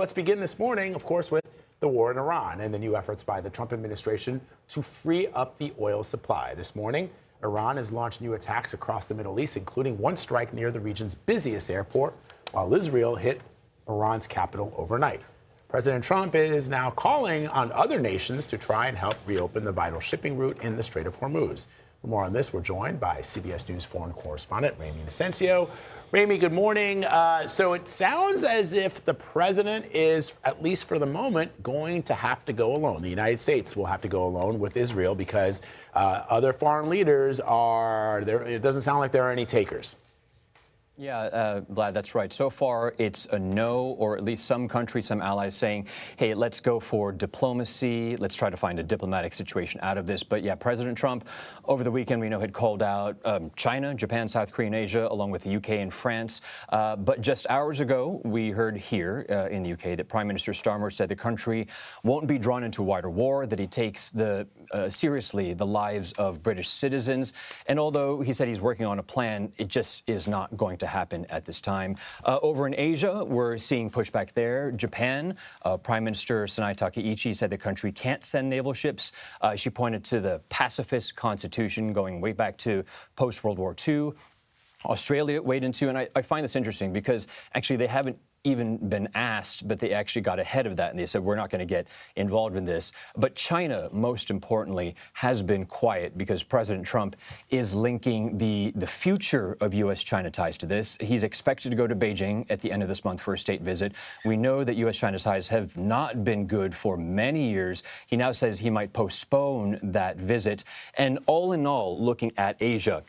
Let's begin this morning, of course, with the war in Iran and the new efforts by the Trump administration to free up the oil supply. This morning, Iran has launched new attacks across the Middle East, including one strike near the region's busiest airport, while Israel hit Iran's capital overnight. President Trump is now calling on other nations to try and help reopen the vital shipping route in the Strait of Hormuz. For more on this, we're joined by CBS News foreign correspondent Ramy Inocencio. Ramy, good morning. So it sounds as if the president is, at least for the moment, going to have to go alone. The United States will have to go alone with Israel because other foreign leaders are there. It doesn't sound like there are any takers. Yeah, Vlad, that's right. So far, it's a no, or at least some countries, some allies saying, hey, let's go for diplomacy. Let's try to find a diplomatic situation out of this. But yeah, President Trump, over the weekend, we know, had called out China, Japan, South Korea, and Asia, along with the UK and France. But just hours ago, we heard here in the UK that Prime Minister Starmer said the country won't be drawn into a wider war, that he takes seriously the lives of British citizens. And although he said he's working on a plan, it just is not going to happen at this time. Over in Asia, we're seeing pushback there. Japan, Prime Minister Sanae Takaichi said the country can't send naval ships. She pointed to the pacifist constitution going way back to post-World War II. Australia weighed into, and I find this interesting because actually they haven't even been asked, but they actually got ahead of that, and they said, we're not going to get involved in this. But China, most importantly, has been quiet because President Trump is linking the future of U.S.-China ties to this. He's expected to go to Beijing at the end of this month for a state visit. We know that U.S.-China ties have not been good for many years. He now says he might postpone that visit. And all in all, looking at Asia,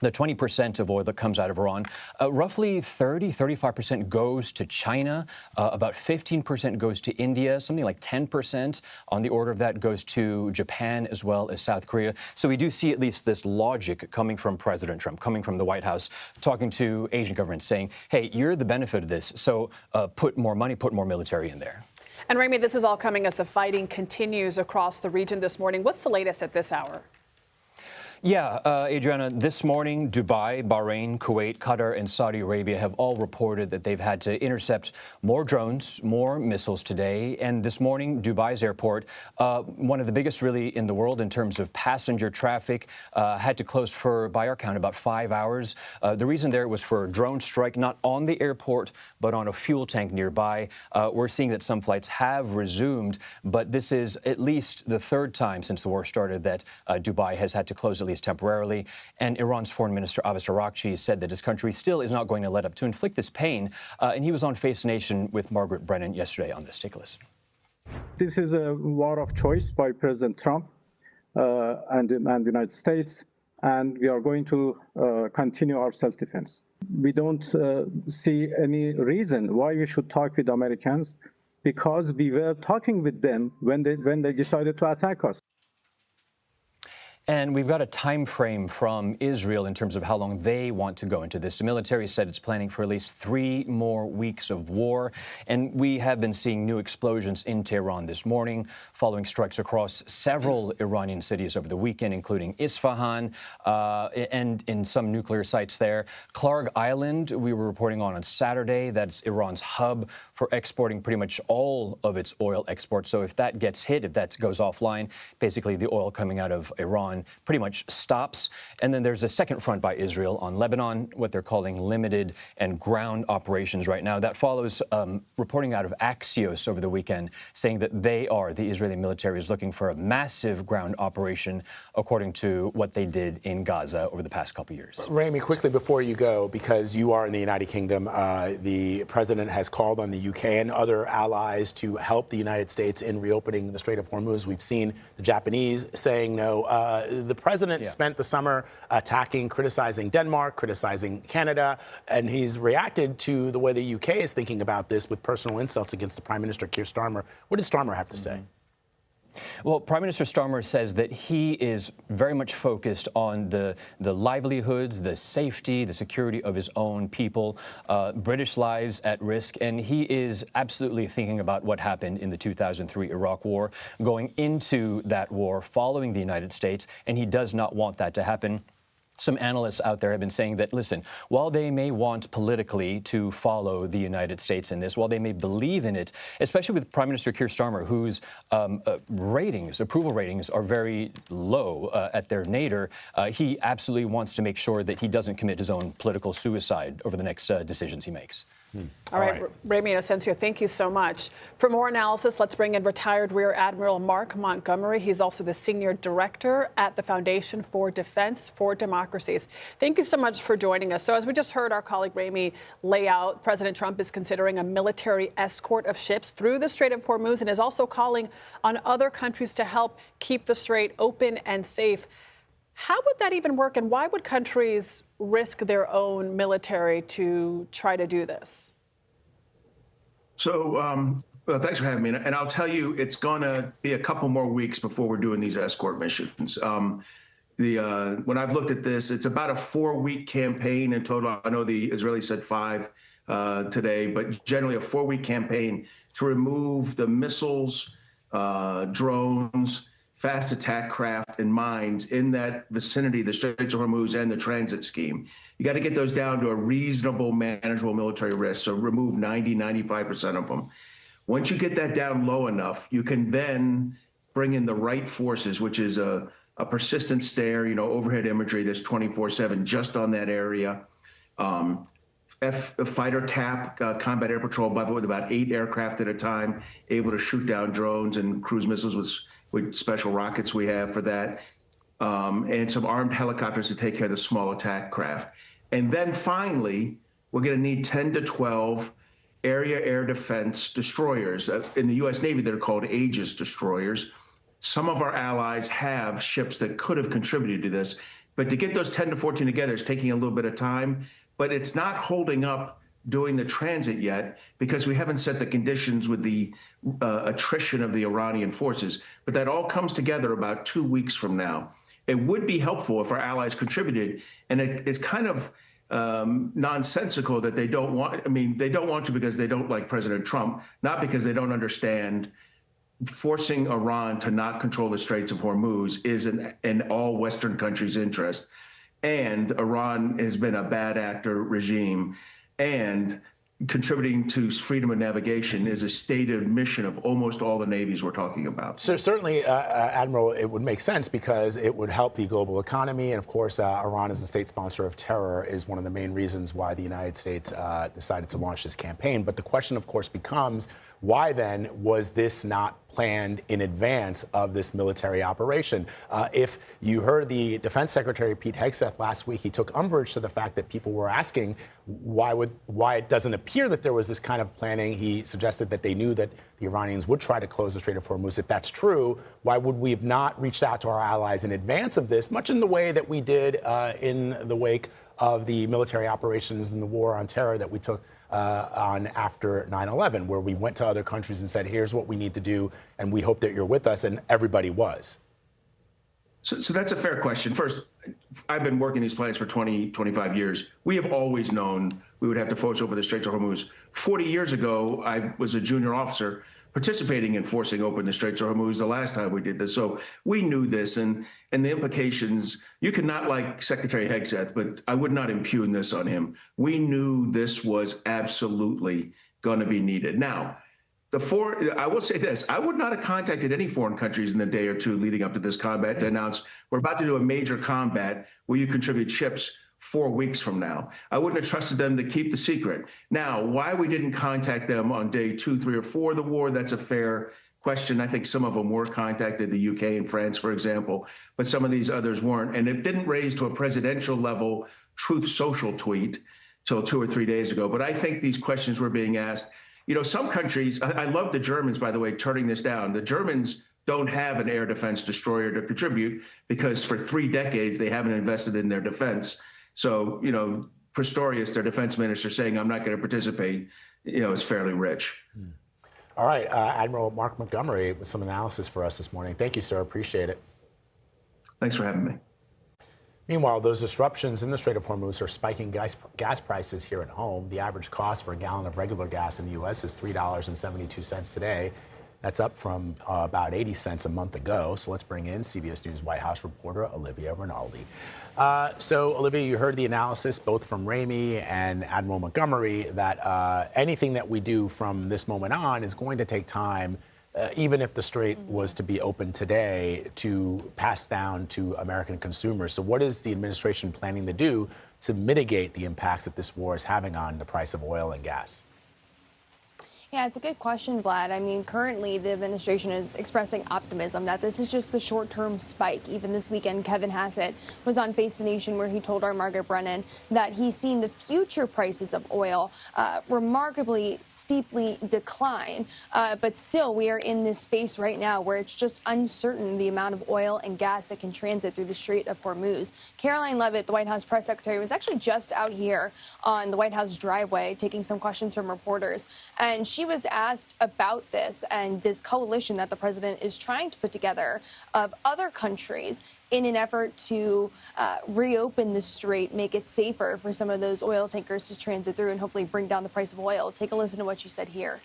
the 20% of oil that comes out of Iran, roughly 35% goes to China, about 15% goes to India, something like 10% on the order of that goes to Japan as well as South Korea. So we do see at least this logic coming from President Trump, coming from the White House, talking to Asian governments saying, hey, you're the benefit of this, so put more money, put more military in there. And Ramy, this is all coming as the fighting continues across the region this morning. What's the latest at this hour? Yeah, Adriana, this morning, Dubai, Bahrain, Kuwait, Qatar, and Saudi Arabia have all reported that they've had to intercept more drones, more missiles today. And this morning, Dubai's airport, one of the biggest really in the world in terms of passenger traffic, had to close for, by our count, about 5 hours. The reason there was for a drone strike, not on the airport, but on a fuel tank nearby. We're seeing that some flights have resumed, but this is at least the third time since the war started that Dubai has had to close at least temporarily. And Iran's Foreign Minister Abbas Araghchi said that his country still is not going to let up to inflict this pain. And he was on Face Nation with Margaret Brennan yesterday on this. Take a listen. This is a war of choice by President Trump and the United States, and we are going to continue our self-defense. We don't see any reason why we should talk with Americans, because we were talking with them when they decided to attack us. And we've got a time frame from Israel in terms of how long they want to go into this. The military said it's planning for at least 3 more weeks of war. And we have been seeing new explosions in Tehran this morning, following strikes across several Iranian cities over the weekend, including Isfahan and in some nuclear sites there. Klarg Island, we were reporting on Saturday, that's Iran's hub for exporting pretty much all of its oil exports. So if that gets hit, if that goes offline, basically the oil coming out of Iran pretty much stops. And then there's a second front by Israel on Lebanon, what they're calling limited and ground operations right now. That follows reporting out of Axios over the weekend, saying that the Israeli military is looking for a massive ground operation, according to what they did in Gaza over the past couple years. Ramy, quickly before you go, because you are in the United Kingdom, the president has called on the UK and other allies to help the United States in reopening the Strait of Hormuz. We've seen the Japanese saying no. The president spent the summer attacking, criticizing Denmark, criticizing Canada, and he's reacted to the way the UK is thinking about this with personal insults against the Prime Minister, Keir Starmer. What did Starmer have to say? Well, Prime Minister Starmer says that he is very much focused on the livelihoods, the safety, the security of his own people, British lives at risk, and he is absolutely thinking about what happened in the 2003 Iraq War, going into that war, following the United States, and he does not want that to happen. Some analysts out there have been saying that, listen, while they may want politically to follow the United States in this, while they may believe in it, especially with Prime Minister Keir Starmer, whose approval ratings are very low at their nadir, he absolutely wants to make sure that he doesn't commit his own political suicide over the next decisions he makes. All right, Ramy Inocencio, thank you so much. For more analysis, let's bring in retired Rear Admiral Mark Montgomery. He's also the senior director at the Foundation for Defense for Democracies. Thank you so much for joining us. So as we just heard our colleague Ramy lay out, President Trump is considering a military escort of ships through the Strait of Hormuz and is also calling on other countries to help keep the strait open and safe. How would that even work, and why would countries risk their own military to try to do this? So, well, thanks for having me. And I'll tell you, it's going to be a couple more weeks before we're doing these escort missions. When I've looked at this, it's about a 4-week campaign in total. I know the Israelis said 5 today, but generally a 4-week campaign to remove the missiles, drones, fast attack craft, and mines in that vicinity, the Straits of Hormuz and the transit scheme. You got to get those down to a reasonable, manageable military risk, so remove 95% of them. Once you get that down low enough, you can then bring in the right forces, which is a persistent stare, overhead imagery that's 24/7 just on that area. Fighter TAP, combat air patrol above it with about 8 aircraft at a time, able to shoot down drones and cruise missiles with special rockets we have for that, and some armed helicopters to take care of the small attack craft. And then finally, we're going to need 10 to 12 area air defense destroyers. In the U.S. Navy, they're called Aegis destroyers. Some of our allies have ships that could have contributed to this, but to get those 10 to 14 together is taking a little bit of time, but it's not holding up doing the transit yet because we haven't set the conditions with the attrition of the Iranian forces. But that all comes together about 2 weeks from now. It would be helpful if our allies contributed, and it's kind of nonsensical that they don't want. I mean, they don't want to because they don't like President Trump, not because they don't understand forcing Iran to not control the Straits of Hormuz is in all Western countries' interest. And Iran has been a bad actor regime, and contributing to freedom of navigation is a stated mission of almost all the navies we're talking about. So certainly, Admiral, it would make sense because it would help the global economy. And of course, Iran as a state sponsor of terror is one of the main reasons why the United States decided to launch this campaign. But the question, of course, becomes, why then was this not planned in advance of this military operation? If you heard the Defense Secretary Pete Hegseth last week, he took umbrage to the fact that people were asking why it doesn't appear that there was this kind of planning. He suggested that they knew that the Iranians would try to close the Strait of Hormuz. If that's true, why would we have not reached out to our allies in advance of this, much in the way that we did in the wake of the military operations and the war on terror that we took on after 9/11, where we went to other countries and said, here's what we need to do, and we hope that you're with us, and everybody was? So that's a fair question. First, I've been working these plans for 25 years. We have always known we would have to force open the Straits of Hormuz. 40 years ago, I was a junior officer participating in forcing open the Straits of Hormuz the last time we did this. So we knew this, and the implications. You could not like Secretary Hegseth, but I would not impugn this on him. We knew this was absolutely going to be needed. Now, I will say this, I would not have contacted any foreign countries in the day or two leading up to this combat to announce we're about to do a major combat where you contribute ships 4 weeks from now. I wouldn't have trusted them to keep the secret. Now, why we didn't contact them on day 2, 3, or 4 of the war, that's a fair question. I think some of them were contacted, the UK and France, for example, but some of these others weren't. And it didn't raise to a presidential level Truth Social tweet till 2 or 3 days ago. But I think these questions were being asked. Some countries, I love the Germans, by the way, turning this down. The Germans don't have an air defense destroyer to contribute because for 3 decades they haven't invested in their defense. So, Pistorius, their defense minister, saying, I'm not going to participate, is fairly rich. All right. Admiral Mark Montgomery with some analysis for us this morning. Thank you, sir. Appreciate it. Thanks for having me. Meanwhile, those disruptions in the Strait of Hormuz are spiking gas prices here at home. The average cost for a gallon of regular gas in the U.S. is $3.72 today. That's up from about 80 cents a month ago. So let's bring in CBS News White House reporter Olivia Rinaldi. So, Olivia, you heard the analysis both from Ramy and Admiral Montgomery that anything that we do from this moment on is going to take time, even if the Strait was to be open today, to pass down to American consumers. So what is the administration planning to do to mitigate the impacts that this war is having on the price of oil and gas? Yeah, it's a good question, Vlad. I mean, currently the administration is expressing optimism that this is just the short-term spike. Even this weekend, Kevin Hassett was on Face the Nation where he told our Margaret Brennan that he's seen the future prices of oil remarkably steeply decline. But still, we are in this space right now where it's just uncertain the amount of oil and gas that can transit through the Strait of Hormuz. Caroline Leavitt, the White House press secretary, was actually just out here on the White House driveway taking some questions from reporters. And she was asked about this and this coalition that the president is trying to put together of other countries in an effort to reopen the strait, make it safer for some of those oil tankers to transit through and hopefully bring down the price of oil. Take a listen to what she said here.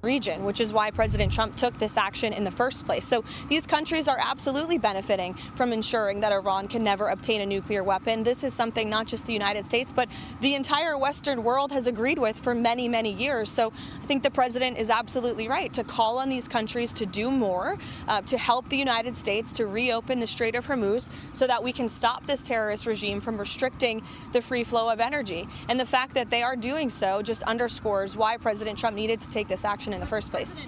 Region, which is why President Trump took this action in the first place. So these countries are absolutely benefiting from ensuring that Iran can never obtain a nuclear weapon. This is something not just the United States, but the entire Western world has agreed with for many, many years. So I think the president is absolutely right to call on these countries to do more, to help the United States to reopen the Strait of Hormuz so that we can stop this terrorist regime from restricting the free flow of energy. And the fact that they are doing so just underscores why President Trump needed to take this action in the first place.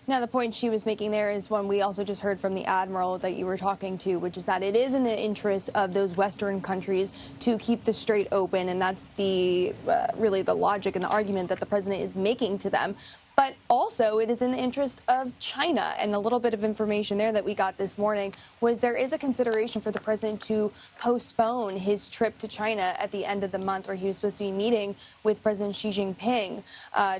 Now, the point she was making there is one we also just heard from the admiral that you were talking to, which is that it is in the interest of those Western countries to keep the strait open. And that's the really the logic and the argument that the president is making to them. But also, it is in the interest of China. And a little bit of information there that we got this morning was there is a consideration for the president to postpone his trip to China at the end of the month, where he was supposed to be meeting with President Xi Jinping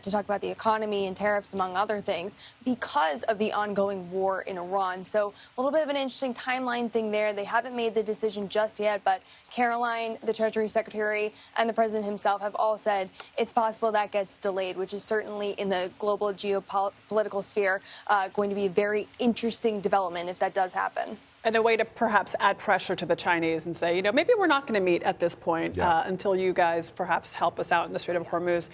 to talk about the economy and tariffs, among other things, because of the ongoing war in Iran. So a little bit of an interesting timeline thing there. They haven't made the decision just yet, but Caroline, the Treasury Secretary, and the president himself have all said it's possible that gets delayed, which is certainly in the global geopolitical sphere going to be a very interesting development if that does happen. And a way to perhaps add pressure to the Chinese and say, maybe we're not going to meet at this point until you guys perhaps help us out in the Strait of Hormuz.